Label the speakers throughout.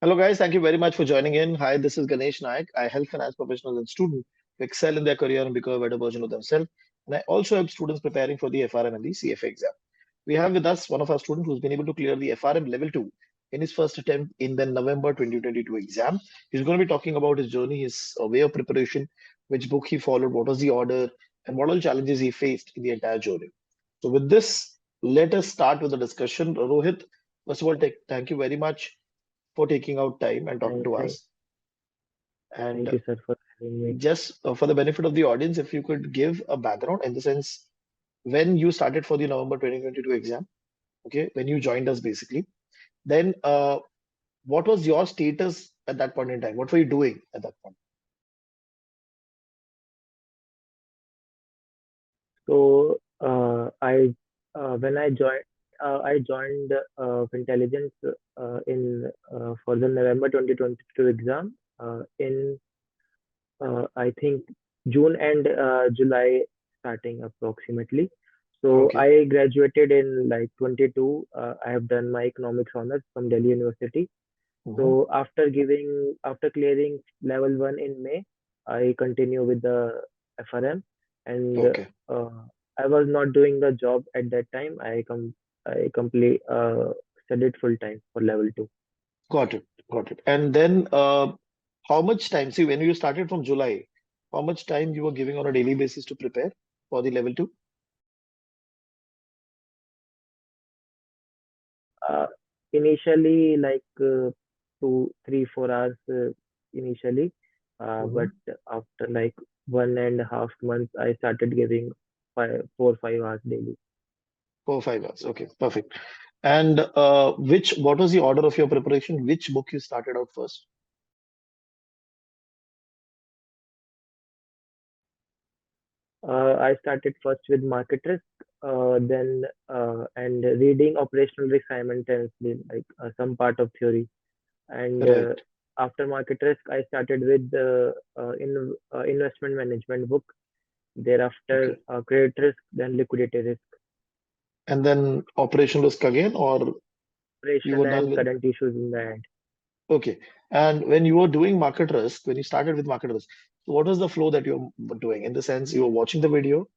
Speaker 1: Hello, guys. Thank you very much for joining in. Hi, this is Ganesh Naik. I help finance professionals and students to excel in their career and become a better version of themselves. And I also help students preparing for the FRM and the CFA exam. We have with us one of our students who's been able to clear the FRM Level 2 in his first attempt in the November 2022 exam. He's going to be talking about his journey, his way of preparation, which book he followed, what was the order, and what all challenges he faced in the entire journey. So, with this, let us start with the discussion. Rohit, first of all, thank you very much for taking out time and talking
Speaker 2: Thank,
Speaker 1: to
Speaker 2: thank,
Speaker 1: us. And
Speaker 2: thank you, sir, for having me.
Speaker 1: just for the benefit of the audience, if you could give a background in the sense when you started for the November 2022 exam, okay, when you joined us basically, then what was your status at that point in time? What were you doing at that point?
Speaker 2: So, when I joined Fintelligents in for the November 2022 exam in I think June and July starting approximately. So
Speaker 1: Okay.
Speaker 2: I graduated in like 22. I have done my economics honors from Delhi University.
Speaker 1: Hmm.
Speaker 2: So after clearing level one in May, I continue with the FRM, and
Speaker 1: Okay.
Speaker 2: uh, I was not doing the job at that time. I complete studied full time for level two.
Speaker 1: Got it. Got it. And then how much time? See, when you started from July, how much time you were giving on a daily basis to prepare for the level two?
Speaker 2: Uh, Initially, like 2, 3, 4 hours initially, but
Speaker 1: Hmm.
Speaker 2: after like 1.5 months, I started giving 4, 5 hours daily.
Speaker 1: 4 or 5 hours. Okay, perfect. And what was the order of your preparation? Which book you started out first?
Speaker 2: I started first with market risk, then and reading operational risk simultaneously, like some part of theory. And
Speaker 1: Right.
Speaker 2: after market risk, I started with the investment management book. Thereafter,
Speaker 1: Okay.
Speaker 2: credit risk, then liquidity risk,
Speaker 1: And then operation risk again, or you were
Speaker 2: operation
Speaker 1: done
Speaker 2: and
Speaker 1: with.
Speaker 2: current issues in the end.
Speaker 1: Okay. And when you were doing market risk, when you started with market risk, so what was the flow that you were doing? In the sense, you were watching the video,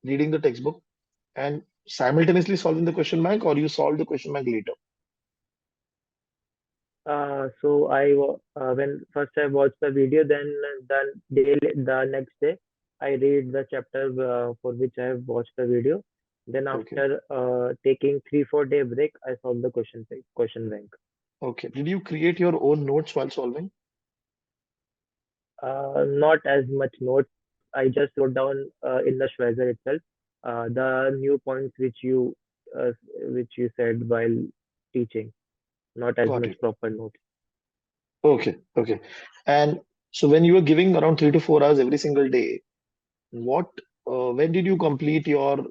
Speaker 1: reading the textbook, and simultaneously solving the question bank, or you solved the question bank later?
Speaker 2: When first I watched the video, then the next day I read the chapter for which I have watched the video. Then
Speaker 1: Okay.
Speaker 2: after taking 3, 4 day break, I solved the question bank.
Speaker 1: Okay. Did you create your own notes while solving?
Speaker 2: Not as much notes. I just wrote down in the SCHWESER itself the new points uh, which you said while teaching. Not as
Speaker 1: Got
Speaker 2: much
Speaker 1: it.
Speaker 2: proper notes.
Speaker 1: Okay. Okay. And so when you were giving around 3 to 4 hours every single day, what, when did you complete your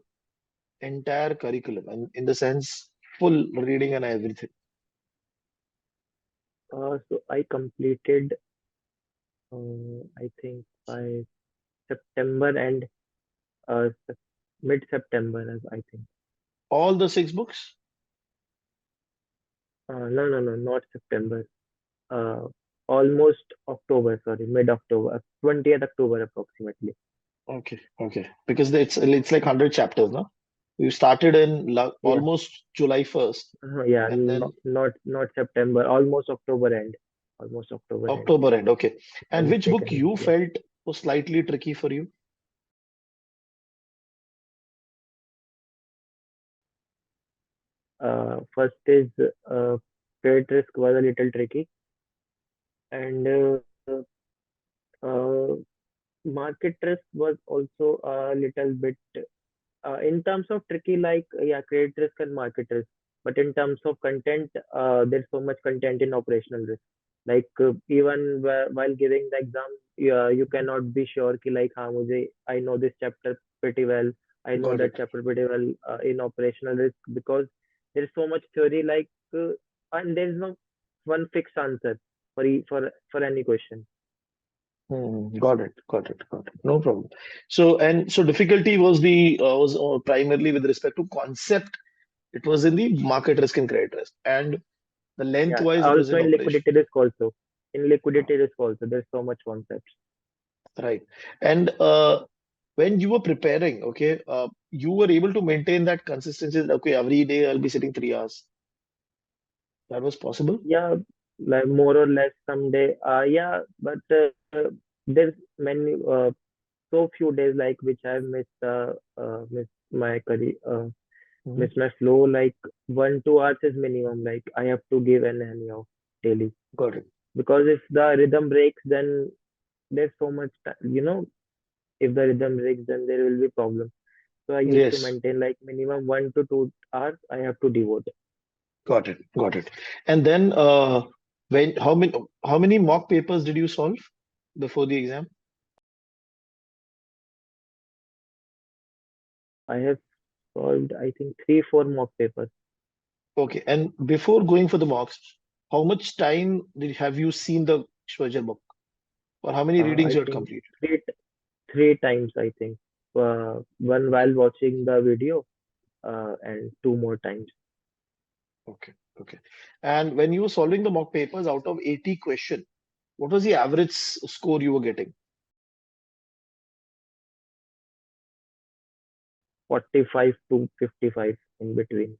Speaker 1: entire curriculum and in the sense full reading and everything?
Speaker 2: So I completed, I think by September and mid-September, as I think.
Speaker 1: All the 6 books?
Speaker 2: No, no, no, not September. Uh, Almost October, sorry, mid-October, 20th October approximately.
Speaker 1: Okay, okay. Because it's like 100 chapters, no? You started in
Speaker 2: Yeah,
Speaker 1: almost July 1st,
Speaker 2: yeah,
Speaker 1: and then
Speaker 2: not September, almost October end, almost October end.
Speaker 1: October end. Okay. And which book
Speaker 2: 22nd end,
Speaker 1: you
Speaker 2: yeah.
Speaker 1: felt was slightly tricky for you?
Speaker 2: First is credit risk was a little tricky, and uh, market risk was also a little bit in terms of tricky, like yeah, credit risk and market risk. But in terms of content, there's so much content in operational risk. Like even while giving the exam, you cannot be sure कि like हाँ मुझे I know this chapter pretty well. I know
Speaker 1: Got
Speaker 2: that
Speaker 1: it.
Speaker 2: chapter pretty well in operational risk because there's so much theory like and there's no one fixed answer for any question.
Speaker 1: Got it. Got it. Got it. No problem. So difficulty was the was primarily with respect to concept. It was in the market risk and credit risk. And The
Speaker 2: Yeah,
Speaker 1: lengthwise
Speaker 2: also
Speaker 1: represent
Speaker 2: in
Speaker 1: operation.
Speaker 2: liquidity risk also. In
Speaker 1: Ah,
Speaker 2: liquidity risk also, there's so much concepts.
Speaker 1: right. And when you were preparing, okay, you were able to maintain that consistency. Okay, every day I'll be sitting 3 hours. That was possible.
Speaker 2: Yeah, like more or less someday. Yeah, but there's many so few days like which I've missed my career,
Speaker 1: Mhm.
Speaker 2: missed my flow. Like 1 2 hours is minimum. Like I have to give an anyhow daily,
Speaker 1: Got it.
Speaker 2: because if the rhythm breaks, then there's so much time. If the rhythm breaks, then there will be problem. So I used to
Speaker 1: Yes,
Speaker 2: maintain like minimum 1 to 2 hours I have to devote.
Speaker 1: got it, got it. And then when how many mock papers did you solve before the exam?
Speaker 2: I have solved, I think, 3 4 mock papers.
Speaker 1: Okay, and before going for the mocks, how much time did have you seen the Schweitzer book, or how many readings
Speaker 2: I
Speaker 1: you had
Speaker 2: think
Speaker 1: completed?
Speaker 2: three times. I think one
Speaker 1: Okay,
Speaker 2: while watching the video, and two more times.
Speaker 1: okay, okay. And when you were solving the mock papers out of 80 question, what was the average score you were getting?
Speaker 2: 45 to 55 in between.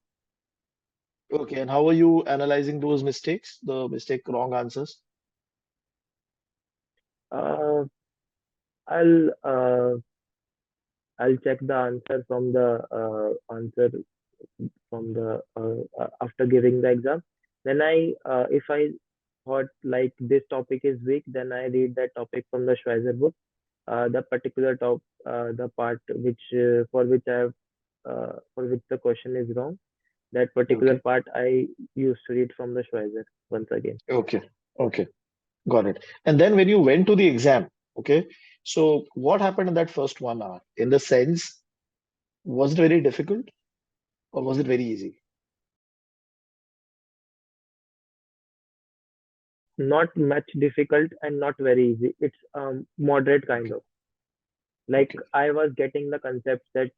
Speaker 1: Okay, and how are you analyzing those mistakes, the wrong answers?
Speaker 2: Uh, I'll uh, I'll check the answer from the answer from the after giving the exam. Then if I thought like this topic is weak, then I read that topic from the Schweizer book. The particular the part which for which the question is wrong. That particular
Speaker 1: Okay,
Speaker 2: part I used to read from the Schweizer once again.
Speaker 1: okay, okay. Got it. And then when you went to the exam, okay, so what happened in that first 1 hour? In the sense, was it very difficult or was it very easy?
Speaker 2: Not much difficult and not very easy. It's moderate kind
Speaker 1: Okay,
Speaker 2: of. Like
Speaker 1: okay,
Speaker 2: I was getting the concept that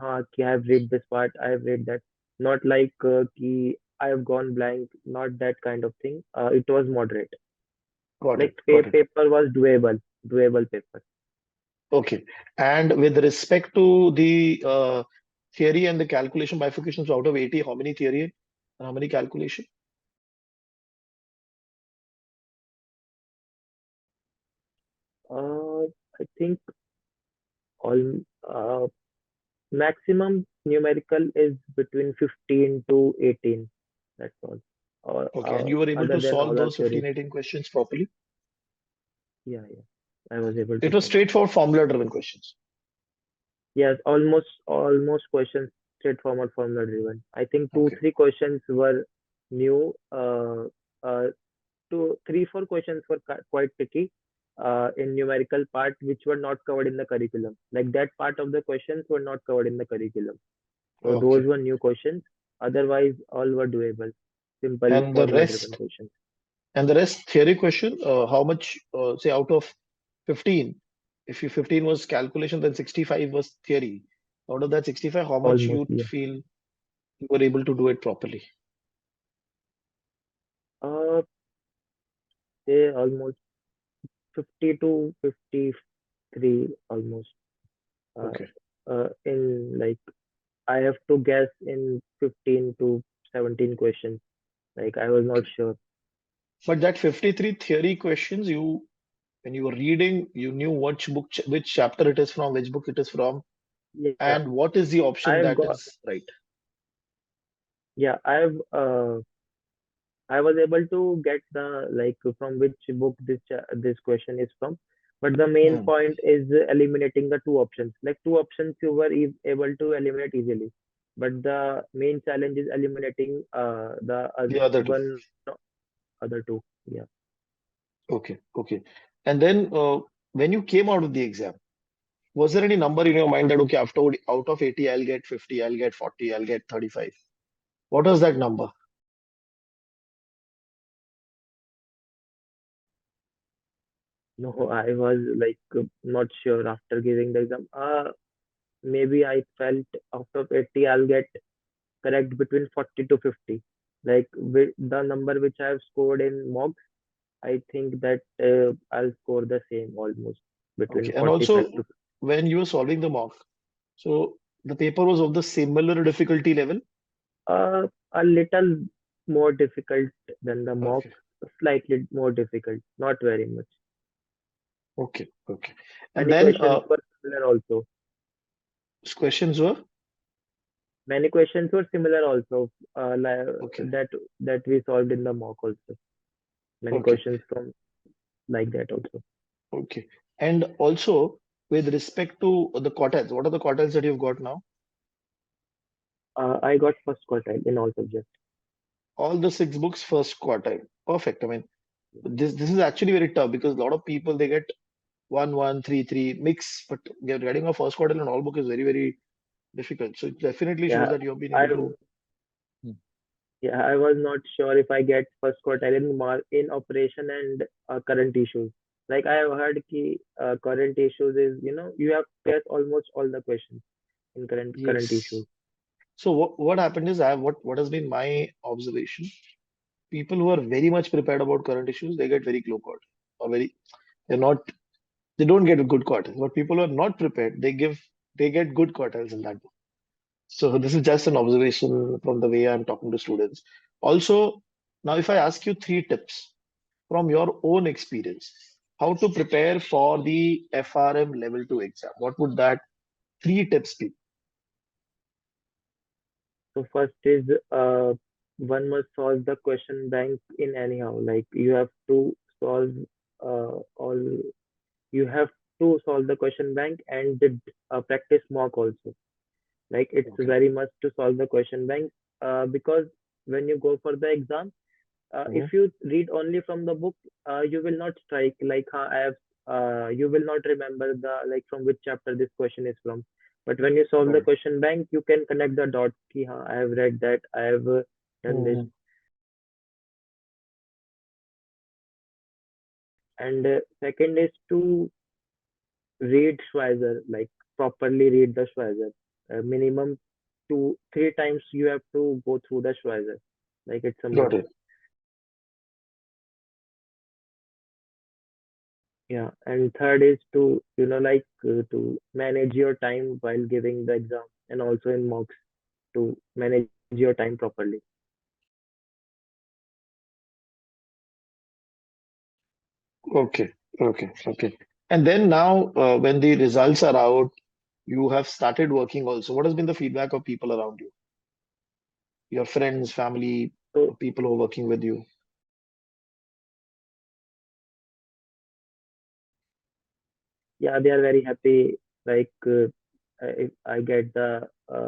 Speaker 2: I have read this part, I have read that. Not like I have gone blank. Not that kind of thing. It was moderate.
Speaker 1: got
Speaker 2: Like
Speaker 1: it, got it.
Speaker 2: paper was doable paper.
Speaker 1: Okay. And with respect to the theory and the calculation bifurcations out of 80, how many theory and how many calculation?
Speaker 2: I think all maximum numerical is between 15 to 18. That's all. Or
Speaker 1: Okay. And you were able
Speaker 2: other
Speaker 1: to
Speaker 2: than
Speaker 1: solve
Speaker 2: all are
Speaker 1: those
Speaker 2: theories.
Speaker 1: 15, 18 questions properly?
Speaker 2: Yeah, yeah. I was able
Speaker 1: It
Speaker 2: to
Speaker 1: was
Speaker 2: solve.
Speaker 1: straightforward formula driven questions.
Speaker 2: Yes, almost questions straightforward formula driven. I think two
Speaker 1: Okay.
Speaker 2: three questions were new. Uh, 2 3 4 questions were quite tricky. In numerical part, which were not covered in the curriculum. Like that part of the questions were not covered in the curriculum. So those
Speaker 1: Okay.
Speaker 2: were new questions. Otherwise, all were doable. Simple
Speaker 1: And the
Speaker 2: formula driven
Speaker 1: rest,
Speaker 2: questions.
Speaker 1: theory question, how much, say out of 15, if you 15 was calculation, then 65 was theory. Out of that 65, how much
Speaker 2: Almost,
Speaker 1: you
Speaker 2: yeah.
Speaker 1: feel you were able to do it properly?
Speaker 2: Uh, say almost 50 to 53 almost. Uh,
Speaker 1: Okay.
Speaker 2: in like I have to guess in 15 to 17 questions. Like I was not
Speaker 1: Okay.
Speaker 2: sure.
Speaker 1: But that 53 theory questions, when you were reading, you knew which chapter it is from, which book it is from,
Speaker 2: Yeah,
Speaker 1: and what is the option
Speaker 2: I've
Speaker 1: that
Speaker 2: got.
Speaker 1: is right.
Speaker 2: Yeah, I was able to get the like from which book this question is from. But the main
Speaker 1: Hmm.
Speaker 2: point is eliminating the two options. Like two options you were able to eliminate easily, but the main challenge is eliminating the
Speaker 1: The other two.
Speaker 2: one other two. Yeah.
Speaker 1: Okay. Okay. And then when you came out of the exam, was there any number in your mind that, okay, after out of 80, I'll get 50, I'll get 40, I'll get 35? What was that number?
Speaker 2: No, I was like not sure after giving the exam. Maybe I felt out of 80 I'll get correct between 40 to 50. Like the number which I have scored in mocks, I think that I'll score the same almost between
Speaker 1: Okay. And
Speaker 2: 45
Speaker 1: also,
Speaker 2: to
Speaker 1: when you were solving the mock, so the paper was of the similar difficulty level.
Speaker 2: a little more difficult than the mock,
Speaker 1: Okay.
Speaker 2: slightly more difficult, not very much.
Speaker 1: Okay. Okay. And
Speaker 2: Many
Speaker 1: then
Speaker 2: questions were similar also.
Speaker 1: questions were
Speaker 2: Many questions were similar also,
Speaker 1: okay.
Speaker 2: that we solved in the mock also. Many
Speaker 1: Okay.
Speaker 2: questions from like that also.
Speaker 1: Okay. And also, with respect to the quartiles, what are the quartiles that you've got now?
Speaker 2: I got first quartile in all subjects.
Speaker 1: All the six books, first quartile. Perfect. I mean, this is actually very tough because a lot of people they get 1 1 3 3 mix, but getting a first quartile in all book is very, very difficult. So it definitely shows
Speaker 2: Yeah,
Speaker 1: that you have been
Speaker 2: I
Speaker 1: able to. Hmm.
Speaker 2: yeah, I was not sure if I get first quartile in in operation and current issues. Like I have heard ki current issues is, you have to guess almost all the questions in current
Speaker 1: Yes.
Speaker 2: issues.
Speaker 1: So what happened is I have what has been my observation. People who are very much prepared about current issues, they get very low quartile or very they're not they don't get a good quartiles. But people who are not prepared, they get good quartiles in that book. So this is just an observation from the way I'm talking to students. Also, now if I ask you three tips from your own experience, how to prepare for the FRM level 2 exam, what would that three tips be?
Speaker 2: So first is one must solve the question bank in anyhow. Like solve all you have to solve the question bank and did practice mock also. Like it's
Speaker 1: Okay.
Speaker 2: very much to solve the question bank because when you go for the exam, if
Speaker 1: Mhm.
Speaker 2: you read only from the book, you will not strike like I have. You will not remember the like from which chapter this question is from. But when you solve the
Speaker 1: Right.
Speaker 2: question bank, you can connect the dots. Ki, I have read that. I have done this.
Speaker 1: Mhm.
Speaker 2: And second is to read SCHWESER, like properly read the SCHWESER. Minimum 2 3 times you have to go through the SCHWESER. Like it's a
Speaker 1: Got
Speaker 2: must.
Speaker 1: it.
Speaker 2: Yeah, and third is to to manage your time while giving the exam and also in mocks to manage your time properly.
Speaker 1: Okay. Okay. Okay. And then now, when the results are out, you have started working also. What has been the feedback of people around you, your friends, family,
Speaker 2: So
Speaker 1: people who are working with you?
Speaker 2: yeah, they are very happy. Like I get the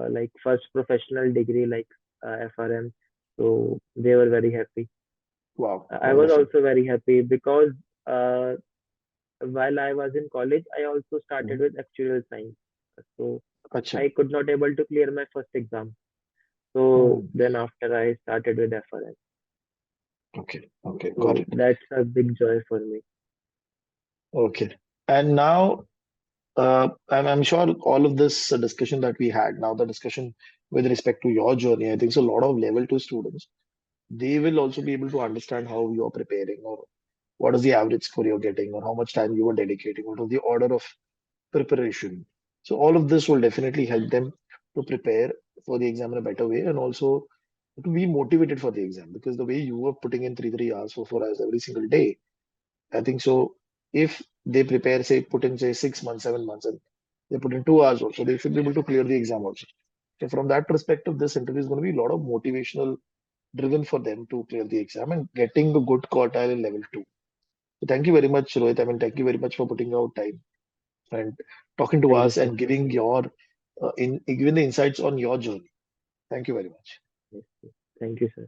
Speaker 2: like first professional degree like FRM, so they were very happy.
Speaker 1: Wow,
Speaker 2: I was
Speaker 1: wonderful.
Speaker 2: also very happy because uh, while I was in college, I also started
Speaker 1: Mhm.
Speaker 2: with actuarial science. So
Speaker 1: Acha.
Speaker 2: I could not able to clear my first exam. So
Speaker 1: Hmm.
Speaker 2: then after I started with FRM.
Speaker 1: Okay. Okay. Got
Speaker 2: So
Speaker 1: it.
Speaker 2: that's a big joy for me.
Speaker 1: Okay. And now, I'm sure all of this discussion that we had, now the discussion with respect to your journey, I think so a lot of level two students, they will also be able to understand how you're preparing or what is the average score you're getting or how much time you are dedicating, what is the order of preparation. So all of this will definitely help them to prepare for the exam in a better way and also to be motivated for the exam because the way you were putting in 3 hours, 4 hours every single day, I think so. If they prepare, say, put in say 6 months, 7 months, and they put in 2 hours also, they should be able to clear the exam also. So from that perspective, this interview is going to be a lot of motivational driven for them to clear the exam and getting the good quartile in level 2. So thank you very much, Rohit. I mean, thank you very much for putting out time and talking to
Speaker 2: Thank you
Speaker 1: us
Speaker 2: so
Speaker 1: and
Speaker 2: much.
Speaker 1: giving your in giving the insights on your journey. Thank you very much.
Speaker 2: Yes, yes. Thank you, sir.